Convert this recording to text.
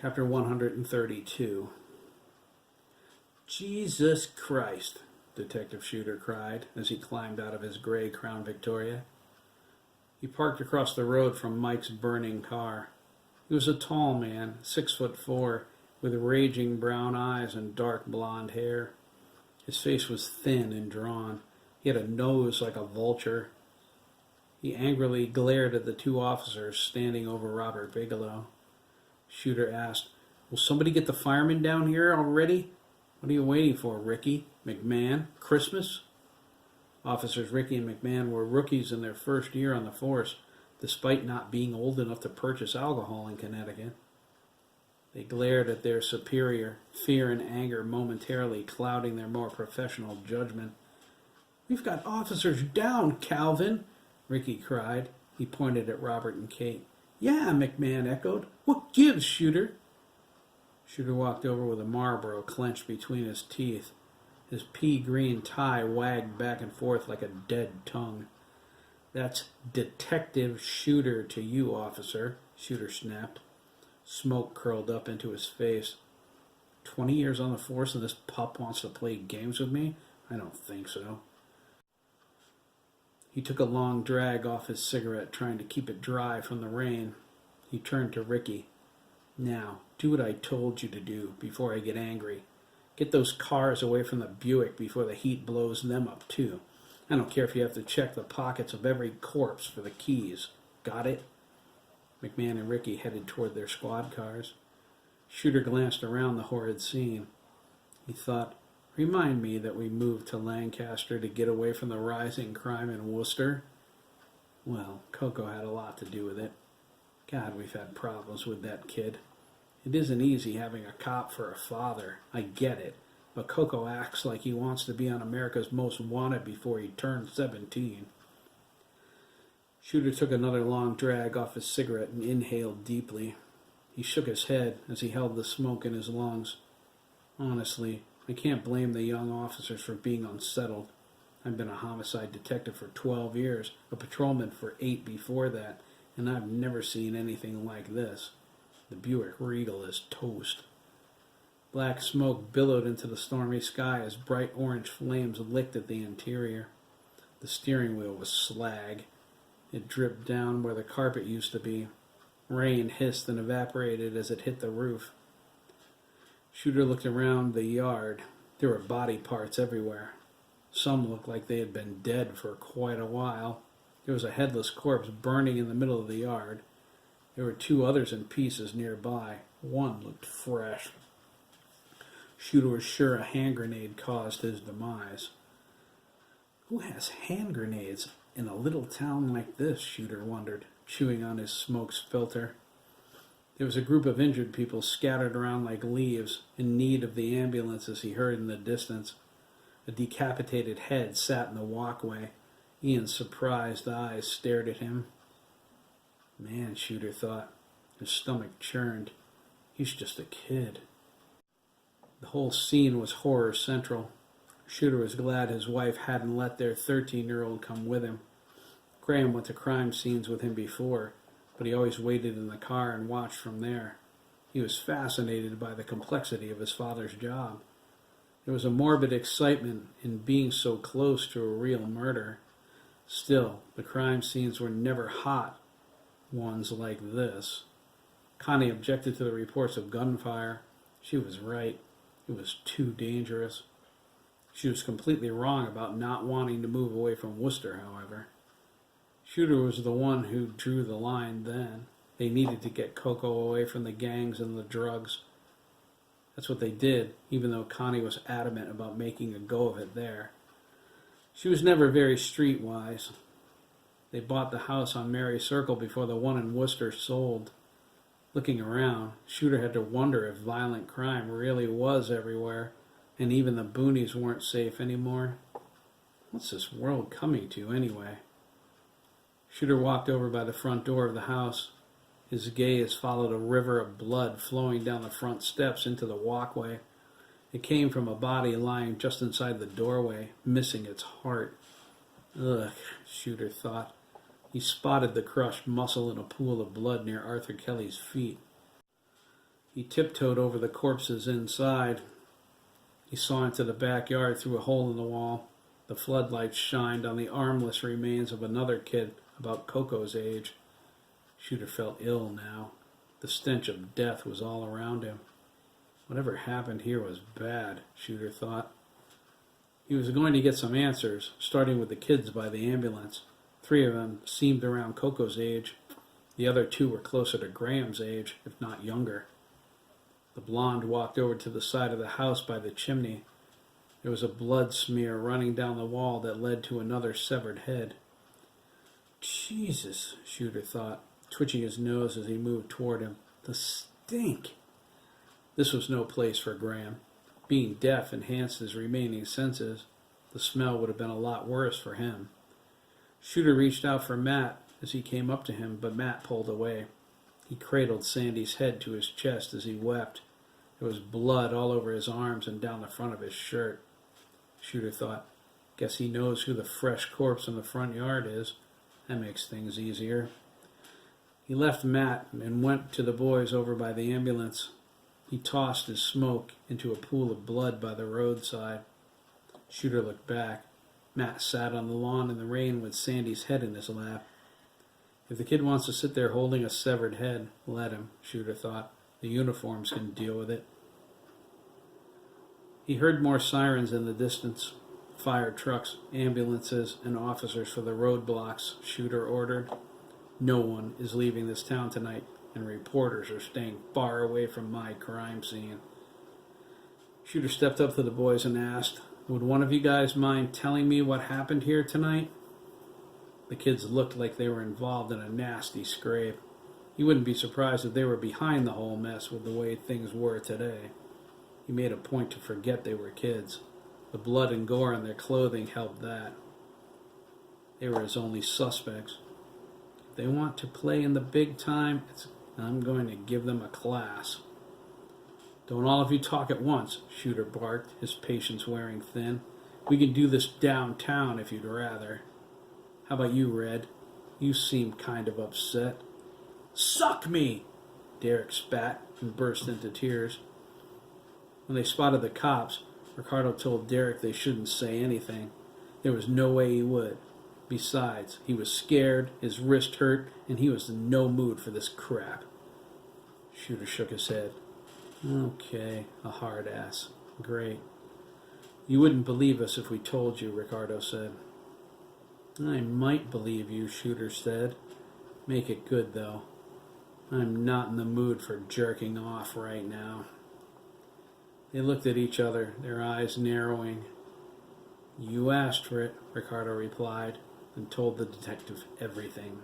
Chapter 132. Jesus Christ, Detective Shooter cried as he climbed out of his gray Crown Victoria. He parked across the road from Mike's burning car. He was a tall man, 6'4", with raging brown eyes and dark blonde hair. His face was thin and drawn. He had a nose like a vulture. He angrily glared at the two officers standing over Robert Bigelow. Shooter asked, "Will somebody get the firemen down here already? What are you waiting for, Ricky? McMahon? Christmas?" Officers Ricky and McMahon were rookies in their first year on the force, despite not being old enough to purchase alcohol in Connecticut. They glared at their superior, fear and anger momentarily clouding their more professional judgment. "We've got officers down, Calvin!" Ricky cried. He pointed at Robert and Kate. "Yeah," McMahon echoed. "What gives, Shooter?" Shooter walked over with a Marlboro clenched between his teeth. His pea-green tie wagged back and forth like a dead tongue. "That's Detective Shooter to you, officer," Shooter snapped. Smoke curled up into his face. 20 years on the force and this pup wants to play games with me? I don't think so. He took a long drag off his cigarette, trying to keep it dry from the rain. He turned to Ricky. "Now, do what I told you to do before I get angry. Get those cars away from the Buick before the heat blows them up, too. I don't care if you have to check the pockets of every corpse for the keys. Got it?" McMahon and Ricky headed toward their squad cars. Shooter glanced around the horrid scene. He thought, "Remind me that we moved to Lancaster to get away from the rising crime in Worcester." Well, Coco had a lot to do with it. God, we've had problems with that kid. It isn't easy having a cop for a father. I get it. But Coco acts like he wants to be on America's Most Wanted before he turns 17. Shooter took another long drag off his cigarette and inhaled deeply. He shook his head as he held the smoke in his lungs. "Honestly, I can't blame the young officers for being unsettled. I've been a homicide detective for 12 years, a patrolman for 8 before that, and I've never seen anything like this. The Buick Regal is toast." Black smoke billowed into the stormy sky as bright orange flames licked at the interior. The steering wheel was slag. It dripped down where the carpet used to be. Rain hissed and evaporated as it hit the roof. Shooter looked around the yard. There were body parts everywhere. Some looked like they had been dead for quite a while. There was a headless corpse burning in the middle of the yard. There were 2 others in pieces nearby. One looked fresh. Shooter was sure a hand grenade caused his demise. Who has hand grenades in a little town like this, Shooter wondered, chewing on his smoke's filter. There was a group of injured people scattered around like leaves, in need of the ambulances he heard in the distance. A decapitated head sat in the walkway. Ian's surprised eyes stared at him. Man, Shooter thought. His stomach churned. He's just a kid. The whole scene was horror central. Shooter was glad his wife hadn't let their 13-year-old come with him. Graham went to crime scenes with him before, but he always waited in the car and watched from there. He was fascinated by the complexity of his father's job. There was a morbid excitement in being so close to a real murder. Still, the crime scenes were never hot ones like this. Connie objected to the reports of gunfire. She was right. It was too dangerous. She was completely wrong about not wanting to move away from Worcester, however. Shooter was the one who drew the line then. They needed to get Coco away from the gangs and the drugs. That's what they did, even though Connie was adamant about making a go of it there. She was never very streetwise. They bought the house on Mary Circle before the one in Worcester sold. Looking around, Shooter had to wonder if violent crime really was everywhere, and even the boonies weren't safe anymore. What's this world coming to, anyway? Shooter walked over by the front door of the house. His gaze followed a river of blood flowing down the front steps into the walkway. It came from a body lying just inside the doorway, missing its heart. Ugh, Shooter thought. He spotted the crushed muscle in a pool of blood near Arthur Kelly's feet. He tiptoed over the corpses inside. He saw into the backyard through a hole in the wall. The floodlights shined on the armless remains of another kid about Coco's age. Shooter felt ill now. The stench of death was all around him. Whatever happened here was bad, Shooter thought. He was going to get some answers, starting with the kids by the ambulance. 3 of them seemed around Coco's age. The other 2 were closer to Graham's age, if not younger. The blonde walked over to the side of the house by the chimney. There was a blood smear running down the wall that led to another severed head. Jesus, Shooter thought, twitching his nose as he moved toward him. The stink! This was no place for Graham. Being deaf enhanced his remaining senses. The smell would have been a lot worse for him. Shooter reached out for Matt as he came up to him, but Matt pulled away. He cradled Sandy's head to his chest as he wept. There was blood all over his arms and down the front of his shirt. Shooter thought, guess he knows who the fresh corpse in the front yard is. That makes things easier. He left Matt and went to the boys over by the ambulance. He tossed his smoke into a pool of blood by the roadside. Shooter looked back. Matt sat on the lawn in the rain with Sandy's head in his lap. If the kid wants to sit there holding a severed head, let him, Shooter thought. The uniforms can deal with it. He heard more sirens in the distance. Fire trucks, ambulances, and officers for the roadblocks, Shooter ordered. No one is leaving this town tonight, and reporters are staying far away from my crime scene. Shooter stepped up to the boys and asked, would one of you guys mind telling me what happened here tonight? The kids looked like they were involved in a nasty scrape. He wouldn't be surprised if they were behind the whole mess with the way things were today. He made a point to forget they were kids. The blood and gore on their clothing helped that. They were his only suspects. If they want to play in the big time, I'm going to give them a class. Don't all of you talk at once, Shooter barked, his patience wearing thin. We can do this downtown if you'd rather. How about you, Red? You seem kind of upset. Suck me! Derek spat and burst into tears. When they spotted the cops, Ricardo told Derek they shouldn't say anything. There was no way he would. Besides, he was scared, his wrist hurt, and he was in no mood for this crap. Shooter shook his head. Okay, a hard ass. Great. You wouldn't believe us if we told you, Ricardo said. I might believe you, Shooter said. Make it good, though. I'm not in the mood for jerking off right now. They looked at each other, their eyes narrowing. You asked for it, Ricardo replied, and told the detective everything.